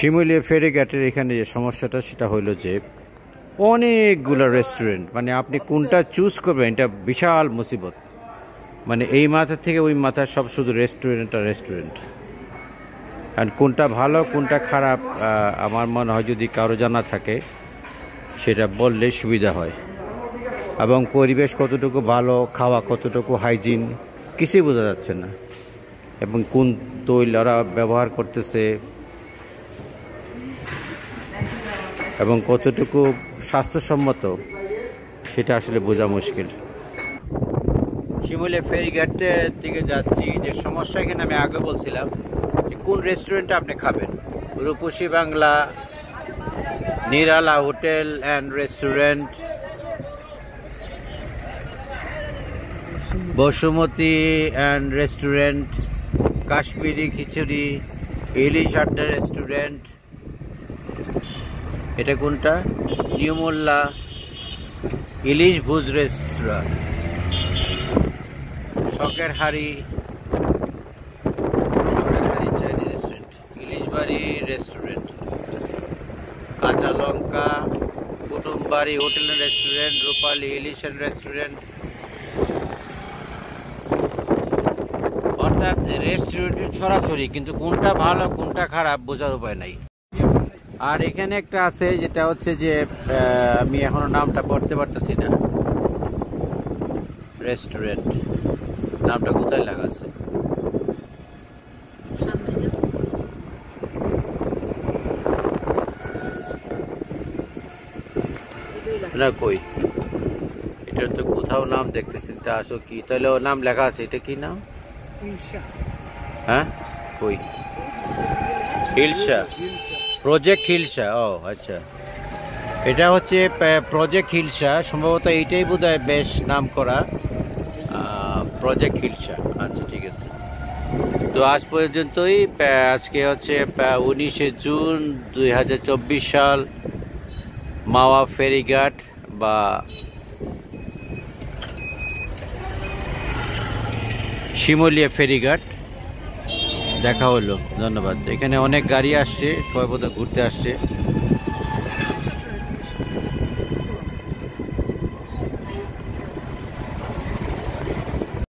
শিমুলিয়া ফেরিঘাটের এখানে যে সমস্যাটা সেটা হলো যে অনেকগুলো রেস্টুরেন্ট, মানে আপনি কোনটা চুজ করবেন এটা বিশাল মুসিবত। মানে এই মাথা থেকে ওই মাথা সব শুধু রেস্টুরেন্ট আর রেস্টুরেন্ট। আর কোনটা ভালো কোনটা খারাপ আমার মনে হয় যদি কারো জানা থাকে সেটা বললে সুবিধা হয়। এবং পরিবেশ কতটুকু ভালো, খাওয়া কতটুকু হাইজিন কিছুই বোঝা যাচ্ছে না। এবং কোন তৈল ওরা ব্যবহার করতেছে এবং কতটুকু স্বাস্থ্যসম্মত সেটা আসলে বোঝা মুশকিল। শিমুলিয়া ফেরিঘাটের দিকে যাচ্ছি, যে সমস্যা এখানে আমি আগে বলছিলাম যে কোন রেস্টুরেন্টে আপনি খাবেন। Rupasi Bangla, Nirala hotel and restaurant, Basumati and restaurant, Kashmiri Khichuri, Ilish Adda restaurant, এটা কোনটা, নিউমোল্লা, ইলিশ ভুজ রেস্টুরেন্ট, শখের হাড়ি Chinese restaurant, Ilishbari restaurant, Kancha Lanka, Kutumbari hotel and restaurant, Rupali Ilish and restaurant. অর্থাৎ রেস্টুরেন্টের ছড়াছড়ি, কিন্তু কোনটা ভালো কোনটা খারাপ বোঝার উপায় নাই। আর এখানে একটা আছে যেটা হচ্ছে যে আমি এখনো নামটা পড়তে পারতেছি না, রেস্টুরেন্ট নামটা কোথায় লেখা আছে, না কই, এটার তো কোথাও নাম দেখতেছি, তা আসো কি তাহলে ওর নাম লেখা আছে, এটা কি নাম, হ্যাঁ কই, হিলসা, প্রজেক্ট হিলসা। ও আচ্ছা, এটা হচ্ছে প্রজেক্ট হিলসা, সম্ভবত এইটাই বোধহয় বেশ নাম করা, প্রজেক্ট হিলসা। আচ্ছা ঠিক আছে। তো আজ পর্যন্তই। আজকে হচ্ছে 19শে জুন 2024 সাল, মাওয়া ফেরিঘাট বা শিমুলিয়া ফেরিঘাট দেখা হলো। ধন্যবাদ। এখানে অনেক গাড়ি আসছে, সবাই বোধহয় ঘুরতে আসছে।